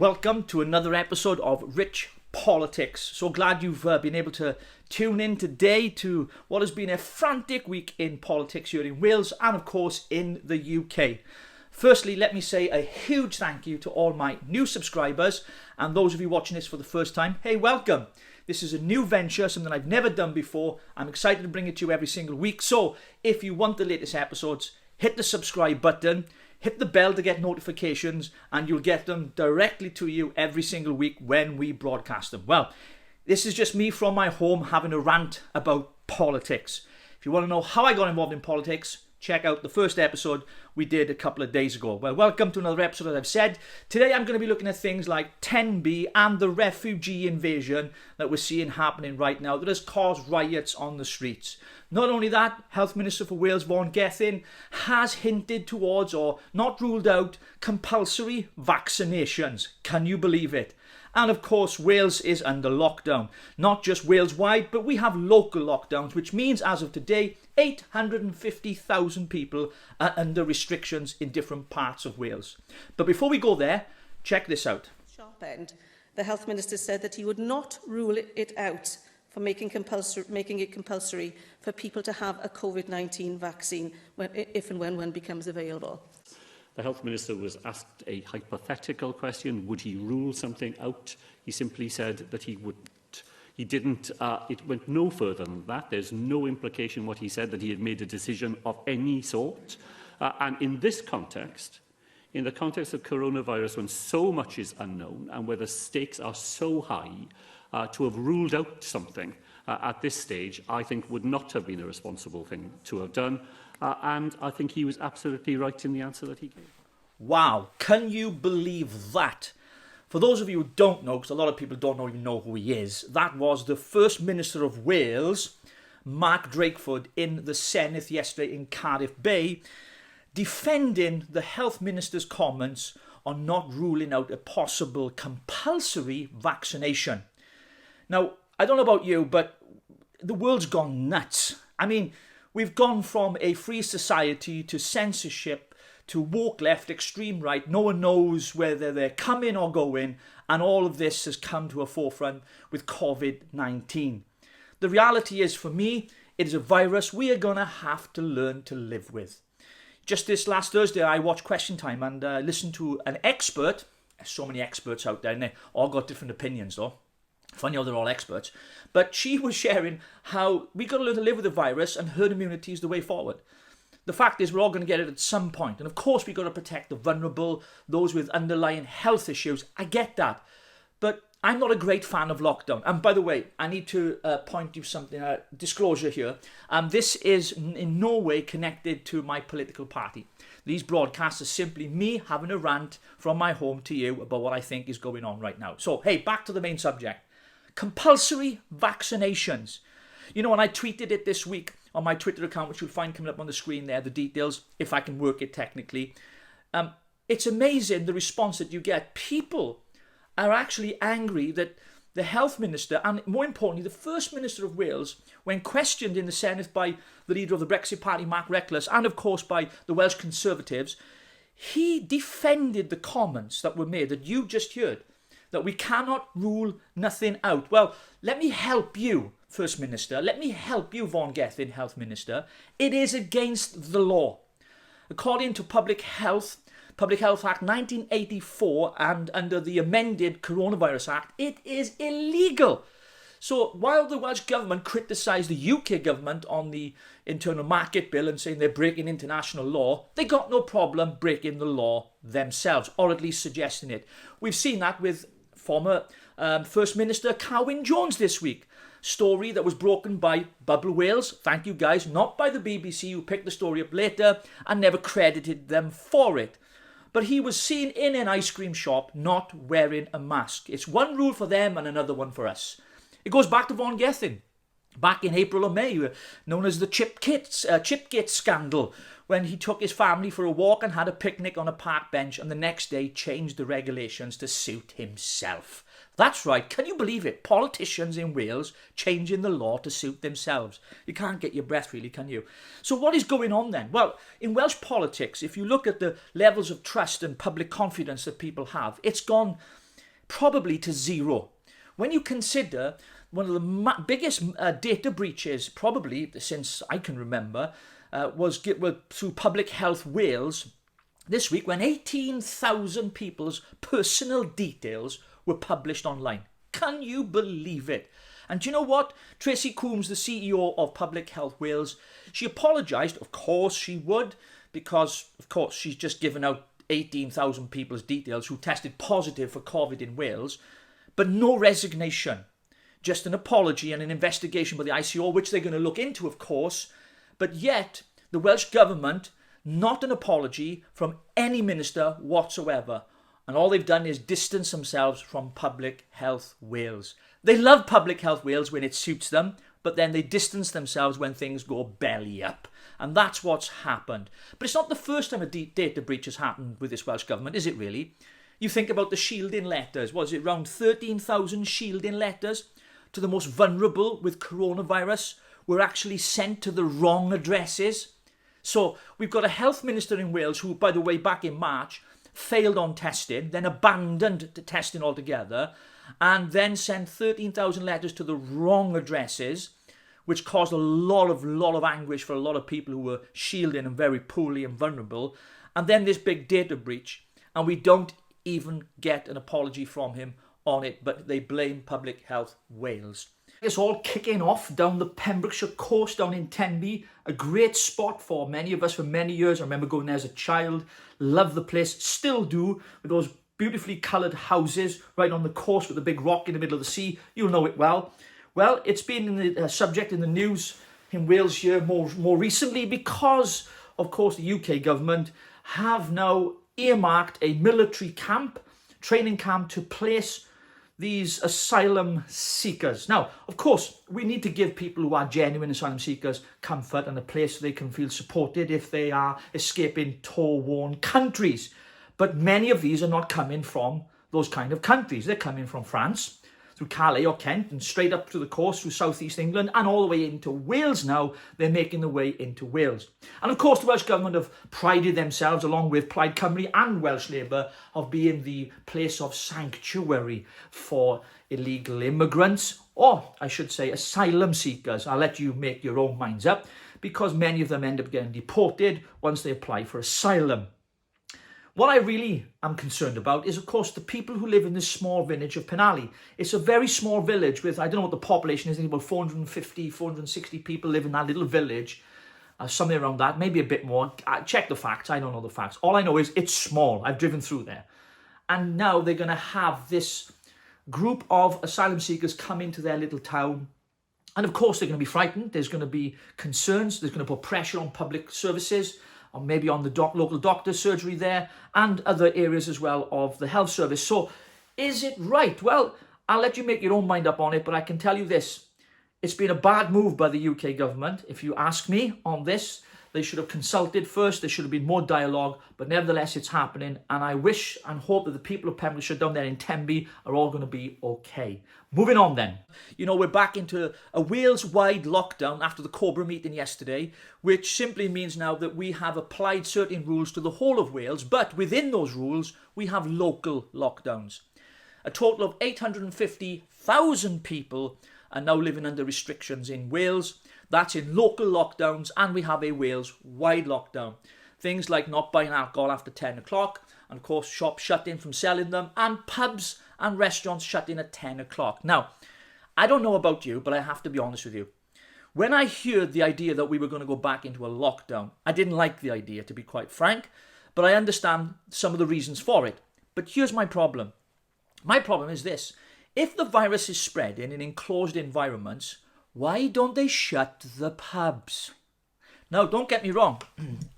Welcome to another episode of Rich Politics. So glad you've been able to tune in today to what has been a frantic week in politics here in Wales and of course in the UK. Firstly, let me say a huge thank you to all my new subscribers and those of you watching this for the first time. Hey, welcome. This is a new venture, something I've never done before. I'm excited to bring it to you every single week. So if you want the latest episodes, hit the subscribe button. Hit the bell to get notifications and you'll get them directly to you every single week when we broadcast them. Well, this is just me from my home having a rant about politics. If you want to know how I got involved in politics, check out the first episode we did a couple of days ago. Well, welcome to another episode, as I've said. Today I'm going to be looking at things like Tenby and the refugee invasion that we're seeing happening right now that has caused riots on the streets. Not only that, Health Minister for Wales, Vaughan Gething, has hinted towards or not ruled out compulsory vaccinations. Can you believe it? And of course, Wales is under lockdown. Not just Wales-wide, but we have local lockdowns, which means as of today, 850,000 people are under restrictions in different parts of Wales. But before we go there, check this out. Sharp end, the Health Minister said that he would not rule it out for making it compulsory for people to have a COVID-19 vaccine if and when one becomes available. The Health Minister was asked a hypothetical question. Would he rule something out? He simply said that he wouldn't. He didn't. It went no further than that. There's no implication what he said that he had made a decision of any sort. And in this context, in the context of coronavirus, when so much is unknown and where the stakes are so high, to have ruled out something at this stage, I think would not have been a responsible thing to have done. And I think he was absolutely right in the answer that he gave. Wow, can you believe that? For those of you who don't know, because a lot of people don't even know who he is, that was the First Minister of Wales, Mark Drakeford, in the Senedd yesterday in Cardiff Bay, defending the Health Minister's comments on not ruling out a possible compulsory vaccination. Now, I don't know about you, but the world's gone nuts. I mean, we've gone from a free society to censorship to woke left, extreme right. No one knows whether they're coming or going. And all of this has come to a forefront with COVID-19. The reality is, for me, it is a virus we are going to have to learn to live with. Just this last Thursday, I watched Question Time and listened to an expert. There's so many experts out there, and they all got different opinions, though. Funny how they're all experts. But she was sharing how we got to learn to live with the virus and herd immunity is the way forward. The fact is we're all going to get it at some point. And of course we've got to protect the vulnerable, those with underlying health issues. I get that. But I'm not a great fan of lockdown. And by the way, I need to point you something, disclosure here. This is in no way connected to my political party. These broadcasts are simply me having a rant from my home to you about what I think is going on right now. So, hey, back to the main subject. Compulsory vaccinations. You know, when I tweeted it this week on my Twitter account, which you'll find coming up on the screen there, the details, if I can work it technically. It's amazing the response that you get. People are actually angry that the Health Minister, and more importantly, the First Minister of Wales, when questioned in the Senedd by the leader of the Brexit Party, Mark Reckless, and of course by the Welsh Conservatives, he defended the comments that were made, that you just heard, that we cannot rule nothing out. Well, let me help you, First Minister. Let me help you, Vaughan Gething, Health Minister. It is against the law. According to Public Health Act 1984 and under the amended Coronavirus Act, it is illegal. So while the Welsh Government criticised the UK Government on the Internal Market Bill and saying they're breaking international law, they got no problem breaking the law themselves, or at least suggesting it. We've seen that with former First Minister Carwyn Jones this week. Story that was broken by Bubble Wales, thank you guys, not by the BBC, who picked the story up later and never credited them for it. But he was seen in an ice cream shop not wearing a mask. It's one rule for them and another one for us. It goes back to Vaughan Gething. Back in April or May, known as the Chip Kit scandal, when he took his family for a walk and had a picnic on a park bench and the next day changed the regulations to suit himself. That's right, can you believe it? Politicians in Wales changing the law to suit themselves. You can't get your breath really, can you? So what is going on then? Well, in Welsh politics, if you look at the levels of trust and public confidence that people have, it's gone probably to zero. When you consider one of the biggest data breaches, probably since I can remember, was through Public Health Wales this week, when 18,000 people's personal details were published online. Can you believe it? And do you know what? Tracey Coombs, the CEO of Public Health Wales, she apologised. Of course she would, because, of course, she's just given out 18,000 people's details who tested positive for COVID in Wales, but no resignation. Just an apology and an investigation by the ICO, which they're going to look into, of course. But yet, the Welsh Government, not an apology from any minister whatsoever. And all they've done is distance themselves from Public Health Wales. They love Public Health Wales when it suits them, but then they distance themselves when things go belly up. And that's what's happened. But it's not the first time a data breach has happened with this Welsh Government, is it really? You think about the shielding letters. Was it around 13,000 shielding letters to the most vulnerable with coronavirus were actually sent to the wrong addresses? So we've got a health minister in Wales who, by the way, back in March, failed on testing, then abandoned the testing altogether, and then sent 13,000 letters to the wrong addresses, which caused a lot of anguish for a lot of people who were shielding and very poorly and vulnerable. And then this big data breach, and we don't even get an apology from him on it, but they blame Public Health Wales. It's all kicking off down the Pembrokeshire coast, down in Tenby, a great spot for many of us for many years. I remember going there as a child, loved the place, still do, with those beautifully coloured houses right on the coast with the big rock in the middle of the sea. You'll know it well. Well, it's been in the subject in the news in Wales here more recently because, of course, the UK government have now earmarked a military camp, training camp, to place these asylum seekers. Now, of course, we need to give people who are genuine asylum seekers comfort and a place where they can feel supported if they are escaping war-worn countries. But many of these are not coming from those kind of countries. They're coming from France, through Calais or Kent, and straight up to the coast through southeast England, and all the way into Wales now. They're making the way into Wales. And of course, the Welsh Government have prided themselves, along with Plaid Cymru and Welsh Labour, of being the place of sanctuary for illegal immigrants, or I should say asylum seekers. I'll let you make your own minds up, because many of them end up getting deported once they apply for asylum. What I really am concerned about is, of course, the people who live in this small village of Penally. It's a very small village with, I don't know what the population is, I think about 450, 460 people live in that little village. Somewhere around that, maybe a bit more. Check the facts, I don't know the facts. All I know is it's small. I've driven through there. And now they're going to have this group of asylum seekers come into their little town. And of course, they're going to be frightened. There's going to be concerns. There's going to put pressure on public services, or maybe on the local doctor's surgery there, and other areas as well of the health service. So is it right? Well, I'll let you make your own mind up on it, but I can tell you this. It's been a bad move by the UK government. If you ask me on this, they should have consulted first. There should have been more dialogue, but nevertheless, it's happening. And I wish and hope that the people of Pembrokeshire down there in Tenby are all going to be okay. Moving on then. You know, we're back into a Wales-wide lockdown after the Cobra meeting yesterday, which simply means now that we have applied certain rules to the whole of Wales, but within those rules, we have local lockdowns. A total of 850,000 people are now living under restrictions in Wales. That's in local lockdowns, and we have a Wales-wide lockdown. Things like not buying alcohol after 10 o'clock, and of course shops shutting from selling them, and pubs and restaurants shutting at 10 o'clock. Now, I don't know about you, but I have to be honest with you. When I heard the idea that we were going to go back into a lockdown, I didn't like the idea, to be quite frank, but I understand some of the reasons for it. But here's my problem. My problem is this. If the virus is spreading in enclosed environments, why don't they shut the pubs? Now, don't get me wrong.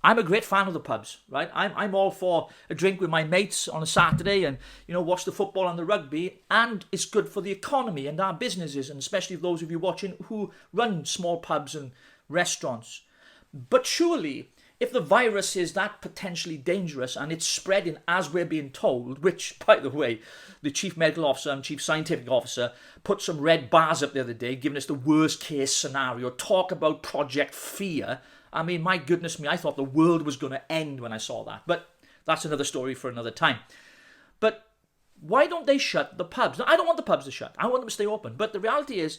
I'm a great fan of the pubs, right? I'm all for a drink with my mates on a Saturday and, you know, watch the football and the rugby. And it's good for the economy and our businesses, and especially those of you watching who run small pubs and restaurants. But surely, if the virus is that potentially dangerous and it's spreading as we're being told, which, by the way, the Chief Medical Officer and Chief Scientific Officer put some red bars up the other day, giving us the worst case scenario, talk about Project Fear. I mean, my goodness me, I thought the world was going to end when I saw that. But that's another story for another time. But why don't they shut the pubs? Now, I don't want the pubs to shut. I want them to stay open. But the reality is,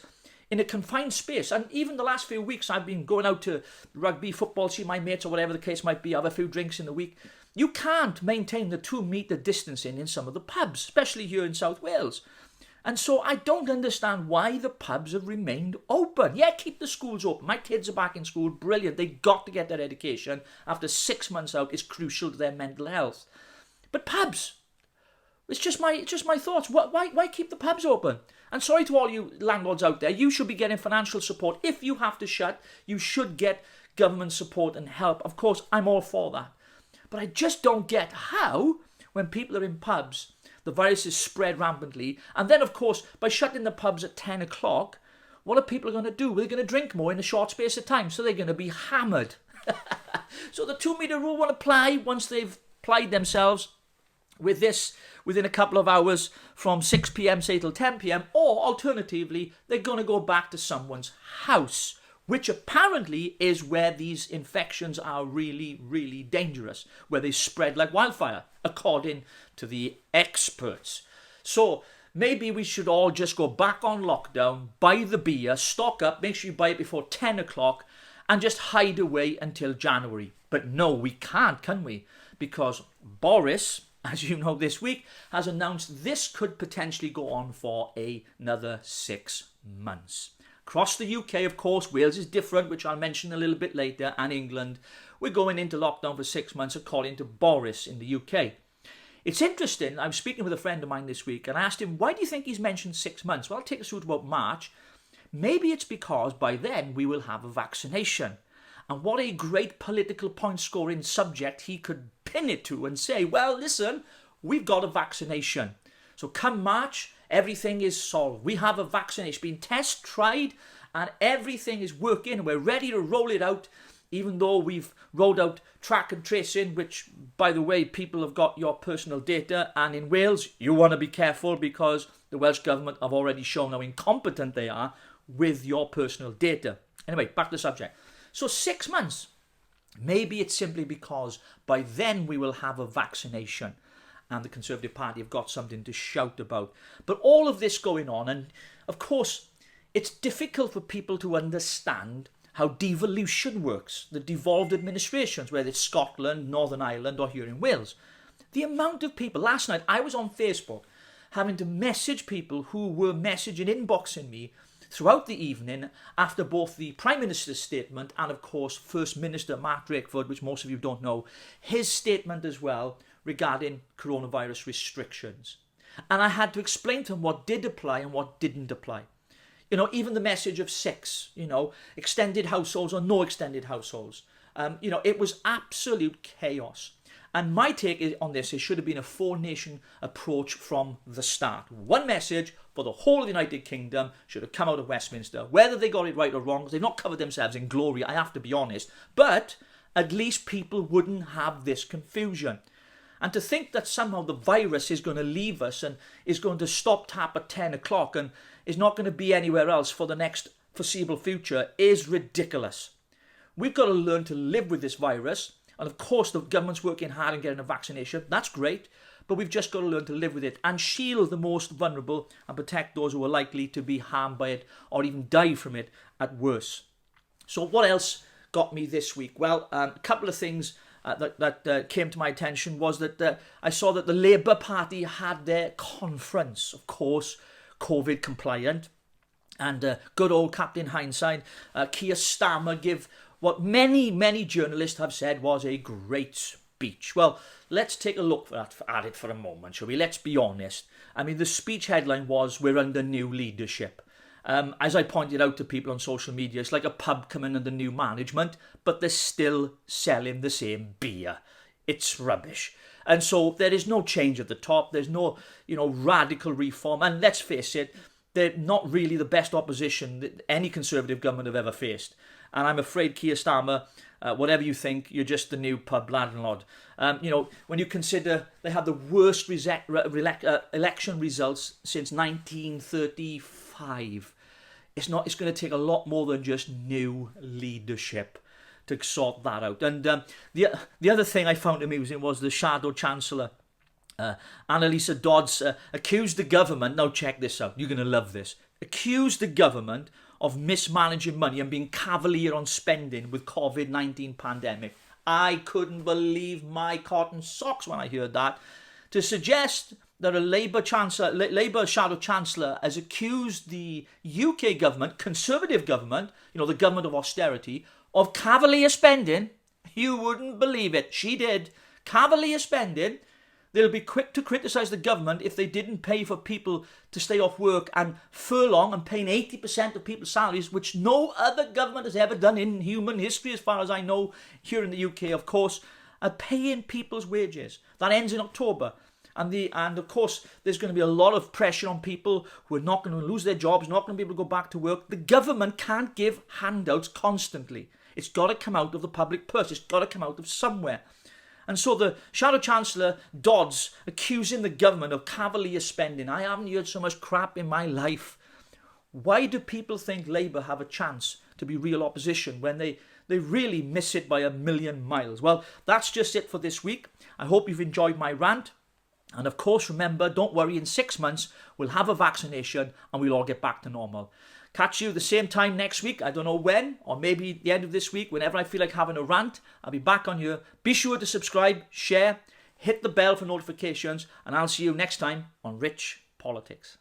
in a confined space, and even the last few weeks I've been going out to rugby, football, see my mates or whatever the case might be, have a few drinks in the week. You can't maintain the 2-metre distancing in some of the pubs, especially here in South Wales. And so I don't understand why the pubs have remained open. Yeah, keep the schools open. My kids are back in school, brilliant. They've got to get their education after 6 months out. It's crucial to their mental health. But pubs, it's just my thoughts. Why keep the pubs open? And sorry to all you landlords out there, you should be getting financial support. If you have to shut, you should get government support and help. Of course, I'm all for that. But I just don't get how, when people are in pubs, the virus is spread rampantly. And then, of course, by shutting the pubs at 10 o'clock, what are people going to do? They're going to drink more in a short space of time. So they're going to be hammered. So the 2-metre rule will apply once they've plied themselves with this within a couple of hours from 6 p.m, say till 10 p.m, or alternatively, they're going to go back to someone's house, which apparently is where these infections are really, really dangerous, where they spread like wildfire, according to the experts. So maybe we should all just go back on lockdown, buy the beer, stock up, make sure you buy it before 10 o'clock, and just hide away until January. But no, we can't, can we? Because Boris, as you know, this week, has announced this could potentially go on for another 6 months. Across the UK, of course, Wales is different, which I'll mention a little bit later, and England. We're going into lockdown for 6 months, according to Boris in the UK. It's interesting, I was speaking with a friend of mine this week, and I asked him, why do you think he's mentioned 6 months? Well, I'll take us through to about March. Maybe it's because by then we will have a vaccination. And what a great political point-scoring subject he could pin it to and say, well, listen, we've got a vaccination. So come March, everything is solved. We have a vaccination, been test tried, and everything is working. We're ready to roll it out, even though we've rolled out track and tracing, which, by the way, people have got your personal data. And in Wales, you want to be careful because the Welsh Government have already shown how incompetent they are with your personal data. Anyway, back to the subject. So 6 months. Maybe it's simply because by then we will have a vaccination and the Conservative Party have got something to shout about. But all of this going on, and of course, it's difficult for people to understand how devolution works, the devolved administrations, whether it's Scotland, Northern Ireland, or here in Wales. The amount of people, last night I was on Facebook having to message people who were messaging, inboxing me throughout the evening after both the Prime Minister's statement and, of course, First Minister Mark Drakeford, which most of you don't know, his statement as well regarding coronavirus restrictions. And I had to explain to him what did apply and what didn't apply. You know, even the message of 6, extended households or no extended households. It was absolute chaos. And my take on this, it should have been a 4-nation approach from the start. One message for the whole of the United Kingdom should have come out of Westminster. Whether they got it right or wrong, because they've not covered themselves in glory, I have to be honest. But at least people wouldn't have this confusion. And to think that somehow the virus is going to leave us and is going to stop tap at 10 o'clock and is not going to be anywhere else for the next foreseeable future is ridiculous. We've got to learn to live with this virus. And of course, the government's working hard on getting a vaccination. That's great. But we've just got to learn to live with it and shield the most vulnerable and protect those who are likely to be harmed by it or even die from it at worst. So what else got me this week? Well, a couple of things that came to my attention was that I saw that the Labour Party had their conference, of course, COVID compliant. And good old Captain Hindsight, Keir Starmer give what many, many journalists have said was a great speech. Well, let's take a look at it for a moment, shall we? Let's be honest. I mean, the speech headline was, "We're under new leadership." As I pointed out to people on social media, it's like a pub coming under new management, but they're still selling the same beer. It's rubbish. And so there is no change at the top. There's no, radical reform. And let's face it, they're not really the best opposition that any Conservative government have ever faced. And I'm afraid, Keir Starmer, whatever you think, you're just the new pub landlord. When you consider they had the worst election results since 1935, it's going to take a lot more than just new leadership to sort that out. And the other thing I found amusing was the Shadow Chancellor Annalisa Dodds accused the government, now check this out, you're going to love this, accused the government of mismanaging money and being cavalier on spending with COVID-19 pandemic. I couldn't believe my cotton socks when I heard that. To suggest that a Labour shadow chancellor has accused the UK government, Conservative government, you know, the government of austerity, of cavalier spending, you wouldn't believe it. She did. Cavalier spending. They'll be quick to criticise the government if they didn't pay for people to stay off work and furlong and paying 80% of people's salaries, which no other government has ever done in human history, as far as I know, here in the UK, of course, paying people's wages. That ends in October. And of course, there's going to be a lot of pressure on people who are not going to lose their jobs, not going to be able to go back to work. The government can't give handouts constantly. It's got to come out of the public purse. It's got to come out of somewhere. And so the Shadow Chancellor, Dodds, accusing the government of cavalier spending. I haven't heard so much crap in my life. Why do people think Labour have a chance to be real opposition when they really miss it by a million miles? Well, that's just it for this week. I hope you've enjoyed my rant. And of course, remember, don't worry, in 6 months, we'll have a vaccination and we'll all get back to normal. Catch you the same time next week. I don't know when, or maybe the end of this week, whenever I feel like having a rant, I'll be back on here. Be sure to subscribe, share, hit the bell for notifications, and I'll see you next time on Rich Politics.